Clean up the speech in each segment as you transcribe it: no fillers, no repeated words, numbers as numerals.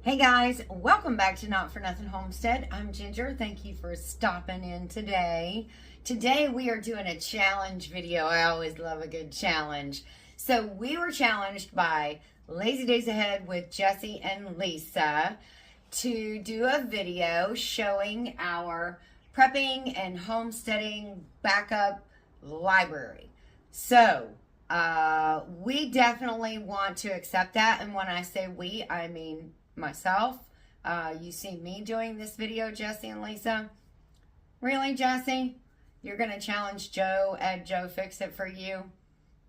Hey guys, welcome back to Not For Nothing Homestead. I'm Ginger. Thank you for stopping in today. Today we are doing a challenge video. I always love a good challenge. So we were challenged by Lazy Days Ahead with Jesse and Lisa to do a video showing our prepping and homesteading backup library. So we definitely want to accept that. And when I say we, I mean myself. You see me doing this video, Jesse and Lisa. Really, Jesse? You're going to challenge Joe at Joe Fix It for you?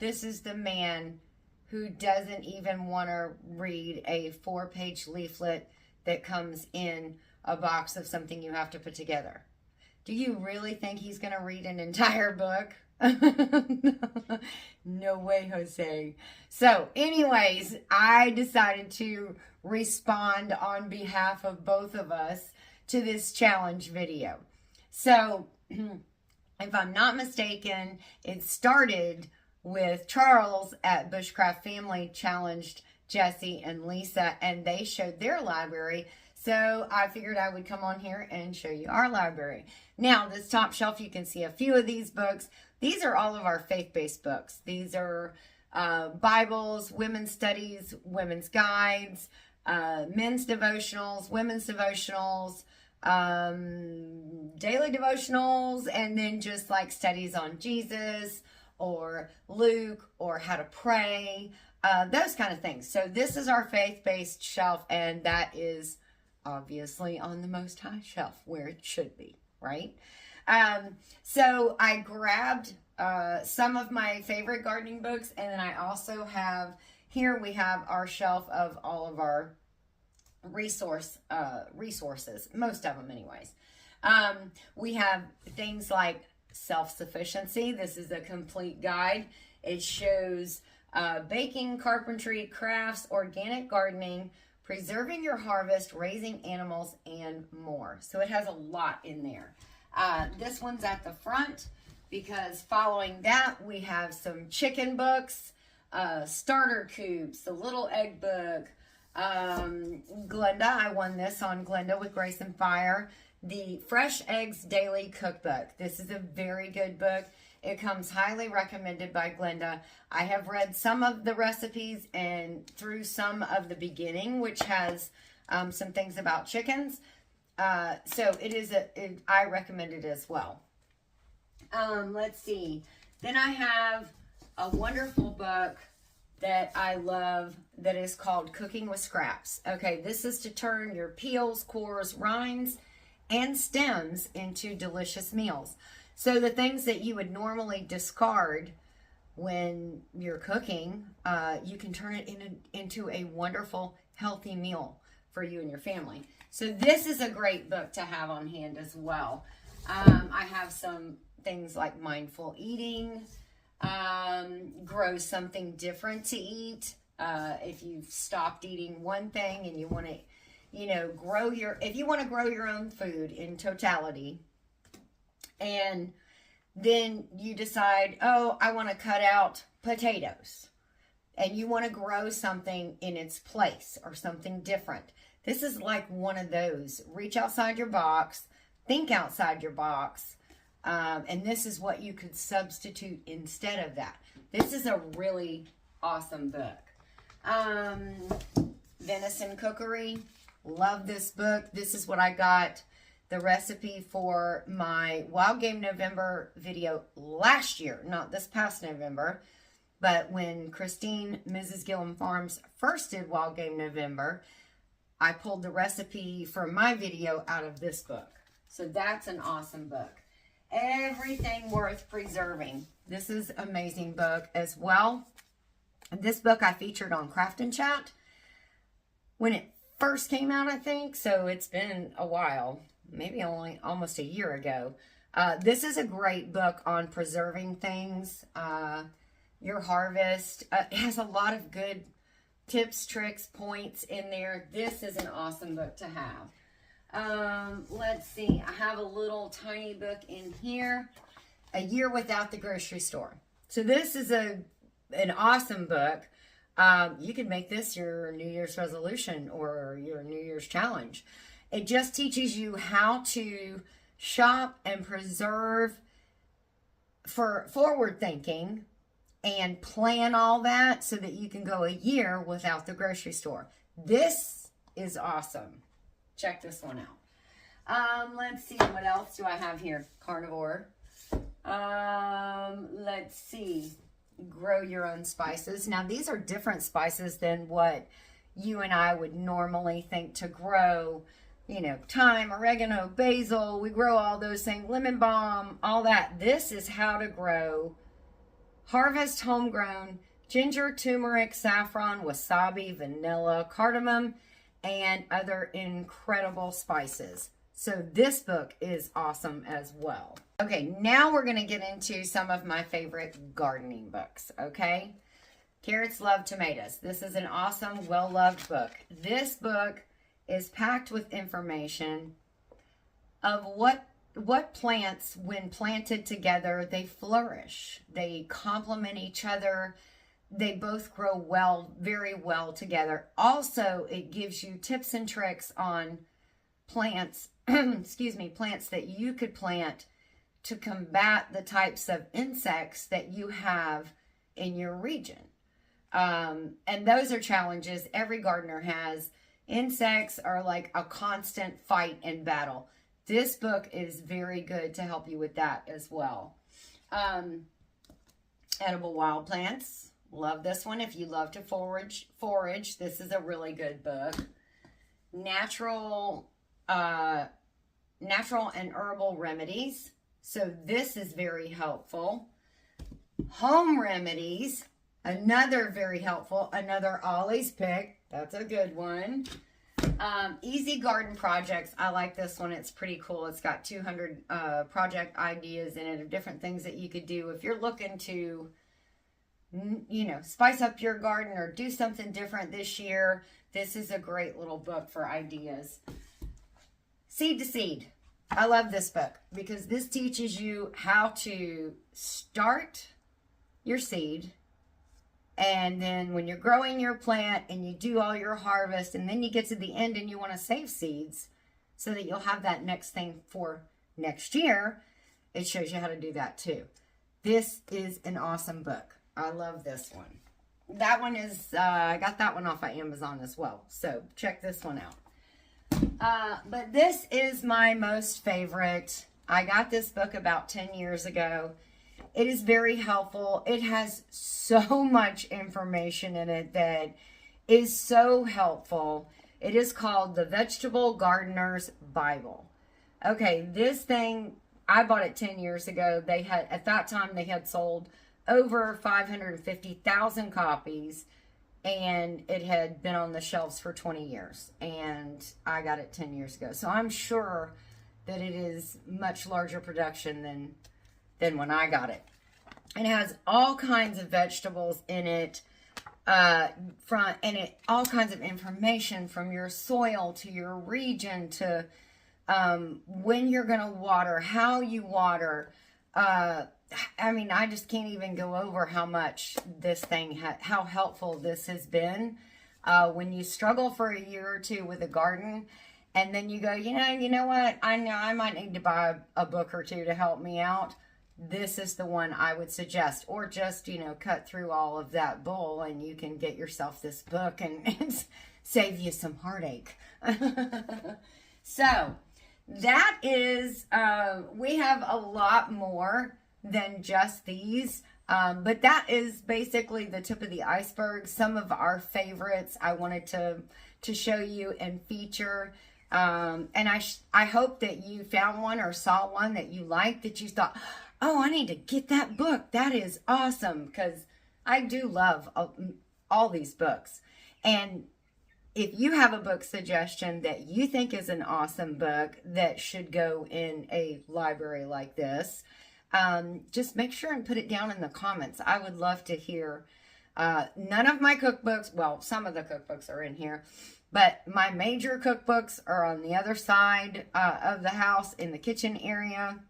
This is the man who doesn't even want to read a 4-page leaflet that comes in a box of something you have to put together. Do you really think he's going to read an entire book? No way, Jose. So anyways, I decided to respond on behalf of both of us to this challenge video. So if I'm not mistaken, it started with Charles at Bushcraft Family challenged Jesse and Lisa, and they showed their library. So I figured I would come on here and show you our library. Now, this top shelf, you can see a few of these books. These are all of our faith-based books. These are Bibles, women's studies, women's guides, men's devotionals, women's devotionals, daily devotionals, and then just like studies on Jesus or Luke or how to pray, those kind of things. So this is our faith-based shelf, and that is obviously on the most high shelf where it should be, right? So I grabbed some of my favorite gardening books, and then I also have, here we have our shelf of all of our resources, most of them anyways. We have things like self-sufficiency. This is a complete guide. It shows baking, carpentry, crafts, organic gardening, preserving your harvest, raising animals, and more. So it has a lot in there. This one's at the front because following that we have some chicken books, starter coops, the little egg book, Glenda, I won this on Glenda with Grace and Fire, the Fresh Eggs Daily Cookbook. This is a very good book. It comes highly recommended by Glenda. I have read some of the recipes and through some of the beginning, which has some things about chickens. So it is I recommend it as well. Let's see. Then I have a wonderful book that I love that is called Cooking with Scraps. Okay, this is to turn your peels, cores, rinds, and stems into delicious meals. So the things that you would normally discard when you're cooking, you can turn it into a wonderful, healthy meal for you and your family. So this is a great book to have on hand as well. I have some things like mindful eating, grow something different to eat. If you've stopped eating one thing and you want to, if you want to grow your own food in totality, and then you decide, oh, I want to cut out potatoes, and you want to grow something in its place or something different. This is like one of those. Reach outside your box, think outside your box, and this is what you could substitute instead of that. This is a really awesome book. Venison Cookery. Love this book. This is what I got the recipe for my Wild Game November video last year, not this past November, but when Christine, Mrs.GilliamFarms, first did Wild Game November, I pulled the recipe for my video out of this book. So that's an awesome book. Everything Worth Preserving. This is an amazing book as well. This book I featured on Craft and Chat when it first came out, I think. So it's been a while, maybe only almost a year ago. This is a great book on preserving things, your harvest. It has a lot of good tips, tricks, points in there. This is an awesome book to have. Let's see. I have a little tiny book in here, A Year Without the Grocery Store. So this is an awesome book You could make this your New Year's resolution or your New Year's challenge. It just teaches you how to shop and preserve for forward thinking and plan all that so that you can go a year without the grocery store. This is awesome. Check this one out. Let's see, what else do I have here? Carnivore. Let's see. Grow your own spices. Now, these are different spices than what you and I would normally think to grow. You know, thyme, oregano, basil. We grow all those things. Lemon balm, all that. This is how to grow. Harvest homegrown ginger, turmeric, saffron, wasabi, vanilla, cardamom, and other incredible spices. So this book is awesome as well. Okay, now we're going to get into some of my favorite gardening books, okay? Carrots Love Tomatoes. This is an awesome, well-loved book. This book is packed with information of what plants, when planted together, they flourish. They complement each other. They both grow well, very well together. Also, it gives you tips and tricks on plants, plants that you could plant to combat the types of insects that you have in your region. And those are challenges every gardener has. Insects are like a constant fight and battle. This book is very good to help you with that as well. Edible Wild Plants. Love this one. If you love to forage, this is a really good book. Natural and Herbal Remedies. So this is very helpful. Home Remedies. Another very helpful. Another Ollie's pick. That's a good one. Easy Garden Projects. I like this one. It's pretty cool. It's got 200 project ideas in it of different things that you could do. If you're looking to, you know, spice up your garden or do something different this year, this is a great little book for ideas. Seed to Seed. I love this book because this teaches you how to start your seed. And then when you're growing your plant and you do all your harvest and then you get to the end and you want to save seeds so that you'll have that next thing for next year, it shows you how to do that too. This is an awesome book. I love this one. That one is, I got that one off of Amazon as well. So check this one out. But this is my most favorite. I got this book about 10 years ago. It is very helpful. It has so much information in it that is so helpful. It is called The Vegetable Gardener's Bible. Okay, this thing, I bought it 10 years ago. They had, at that time, they had sold over 550,000 copies, and it had been on the shelves for 20 years, and I got it 10 years ago. So I'm sure that it is much larger production than when I got it. It has all kinds of vegetables in it, all kinds of information from your soil to your region to when you're going to water, how you water. I mean, I just can't even go over how much this thing, how helpful this has been. When you struggle for a year or two with a garden, and then you go, you know what, I know I might need to buy a book or two to help me out. This is the one I would suggest. Or just, cut through all of that bull and you can get yourself this book and save you some heartache. So, that is, we have a lot more than just these. But that is basically the tip of the iceberg. Some of our favorites I wanted to show you and feature. And I hope that you found one or saw one that you liked, that you thought, oh, I need to get that book. That is awesome. Because I do love all these books. And if you have a book suggestion that you think is an awesome book that should go in a library like this, just make sure and put it down in the comments. I would love to hear. None of my cookbooks, well, some of the cookbooks are in here, but my major cookbooks are on the other side of the house in the kitchen area.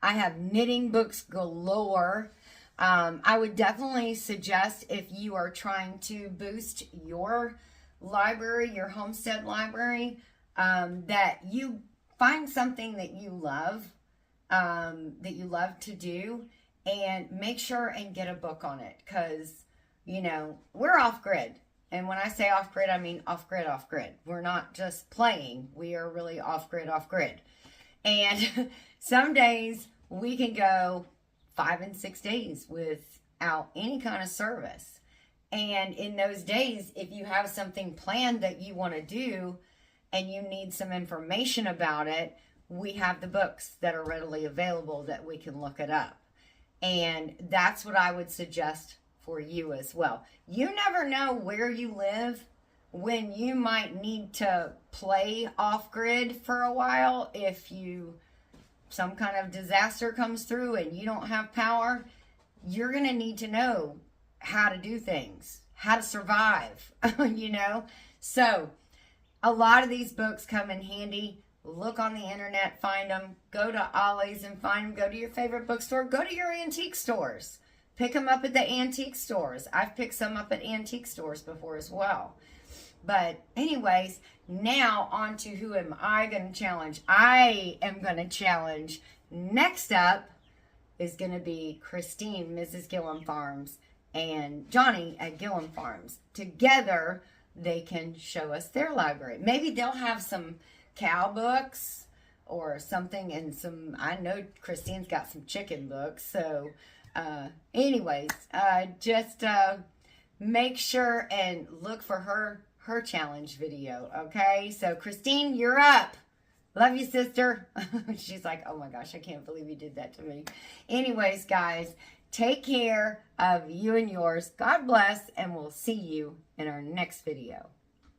I have knitting books galore. I would definitely suggest, if you are trying to boost your library, your Homestead library, that you find something that you love to do, and make sure and get a book on it, because, you know, we're off grid. And when I say off grid, I mean off grid, off grid. We're not just playing. We are really off grid, off grid. And some days we can go 5 and 6 days without any kind of service. And in those days, if you have something planned that you want to do and you need some information about it, we have the books that are readily available that we can look it up. And that's what I would suggest for you as well. You never know where you live when you might need to play off grid for a while. If some kind of disaster comes through and you don't have power, you're going to need to know how to do things, how to survive, you know? So a lot of these books come in handy. Look on the internet, find them. Go to Ollie's and find them. Go to your favorite bookstore. Go to your antique stores. Pick them up at the antique stores. I've picked some up at antique stores before as well. But anyways, now on to who am I going to challenge? I am going to challenge. Next up is going to be Christine, Mrs.GilliamFarms, and Johnny at Gilliam Farms. Together, they can show us their library. Maybe they'll have some cow books or something, and I know Christine's got some chicken books. So anyways, just make sure and look for her challenge video. Okay, so Christine, you're up. Love you, sister. She's like, oh my gosh, I can't believe you did that to me. Anyways, guys, take care of you and yours. God bless, and we'll see you in our next video.